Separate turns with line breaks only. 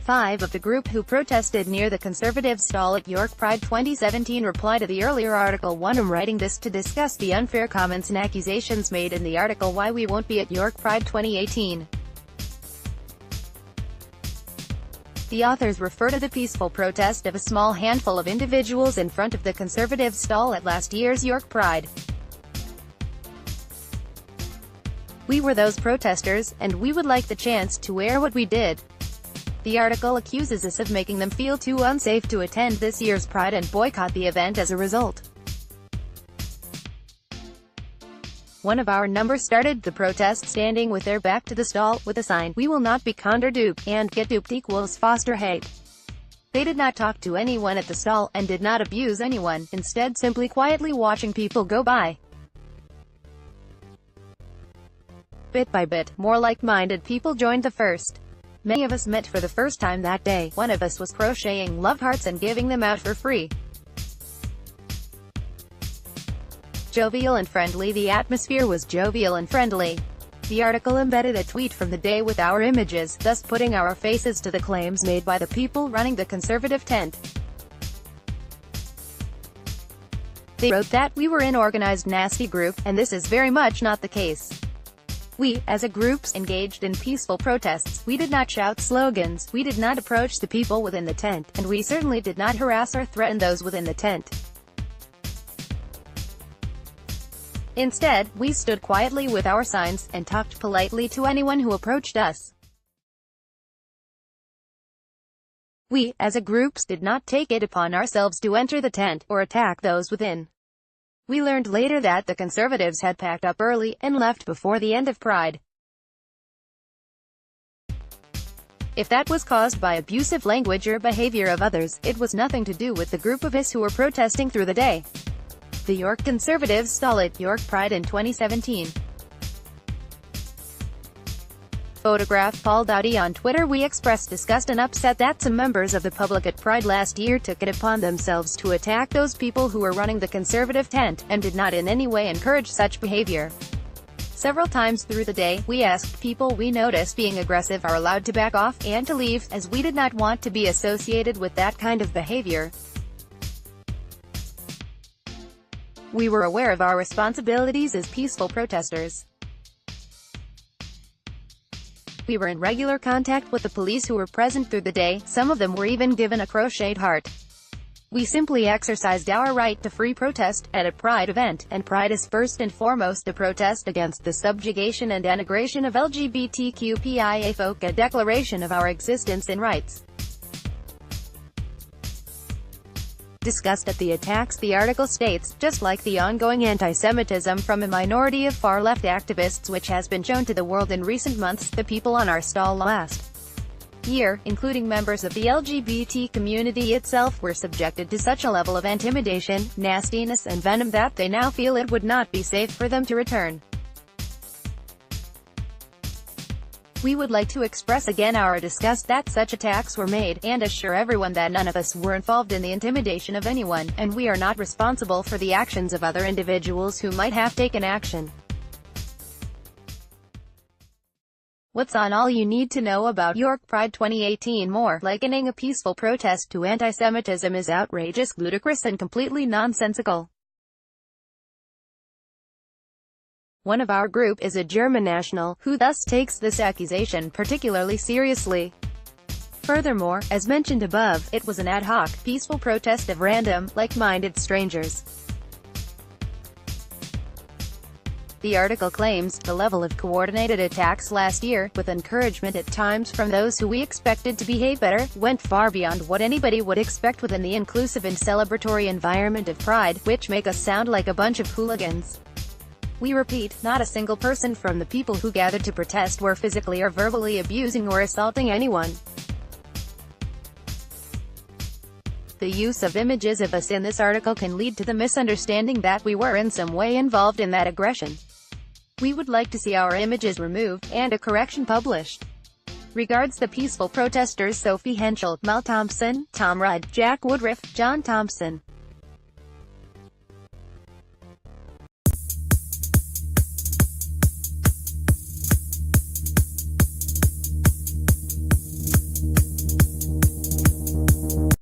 5 of the group who protested near the Conservative stall at York Pride 2017 reply to the earlier article. One am writing this to discuss the unfair comments and accusations made in the article Why We Won't Be at York Pride 2018. The authors refer to the peaceful protest of a small handful of individuals in front of the Conservative stall at last year's York Pride. We were those protesters, and we would like the chance to wear what we did. The article accuses us of making them feel too unsafe to attend this year's Pride and boycott the event as a result. One of our number started the protest standing with their back to the stall, with a sign, "We will not be conned or duped," and "Get duped equals foster hate." They did not talk to anyone at the stall, and did not abuse anyone, instead simply quietly watching people go by. Bit by bit, more like-minded people joined the first. Many of us met for the first time that day. One of us was crocheting love hearts and giving them out for free. Jovial and friendly. The atmosphere was jovial and friendly. The article embedded a tweet from the day with our images, thus putting our faces to the claims made by the people running the Conservative tent. They wrote that we were an organized nasty group, and this is very much not the case. We, as a group, engaged in peaceful protests. We did not shout slogans, we did not approach the people within the tent, and we certainly did not harass or threaten those within the tent. Instead, we stood quietly with our signs, and talked politely to anyone who approached us. We, as a group, did not take it upon ourselves to enter the tent, or attack those within. We learned later that the Conservatives had packed up early, and left before the end of Pride. If that was caused by abusive language or behavior of others, it was nothing to do with the group of us who were protesting through the day. The York Conservatives stall at York Pride in 2017. Photograph Paul Dowdy on Twitter. We expressed disgust and upset that some members of the public at Pride last year took it upon themselves to attack those people who were running the Conservative tent, and did not in any way encourage such behavior. Several times through the day, we asked people we noticed being aggressive are allowed to back off, and to leave, as we did not want to be associated with that kind of behavior. We were aware of our responsibilities as peaceful protesters. We were in regular contact with the police who were present through the day. Some of them were even given a crocheted heart. We simply exercised our right to free protest at a Pride event, and Pride is first and foremost a protest against the subjugation and denigration of LGBTQIA folk, a declaration of our existence and rights. Disgust at the attacks. The article states, just like the ongoing anti-Semitism from a minority of far-left activists which has been shown to the world in recent months, the people on our stall last year, including members of the LGBT community itself, were subjected to such a level of intimidation, nastiness and venom that they now feel it would not be safe for them to return. We would like to express again our disgust that such attacks were made, and assure everyone that none of us were involved in the intimidation of anyone, and we are not responsible for the actions of other individuals who might have taken action. What's on all you need to know about York Pride 2018? More, likening a peaceful protest to anti-Semitism is outrageous, ludicrous and completely nonsensical. One of our group is a German national, who thus takes this accusation particularly seriously. Furthermore, as mentioned above, it was an ad hoc, peaceful protest of random, like-minded strangers. The article claims, the level of coordinated attacks last year, with encouragement at times from those who we expected to behave better, went far beyond what anybody would expect within the inclusive and celebratory environment of Pride, which make us sound like a bunch of hooligans. We repeat, not a single person from the people who gathered to protest were physically or verbally abusing or assaulting anyone. The use of images of us in this article can lead to the misunderstanding that we were in some way involved in that aggression. We would like to see our images removed, and a correction published. Regards the peaceful protesters Sophie Henschel, Mel Thompson, Tom Rudd, Jack Woodruff, John Thompson.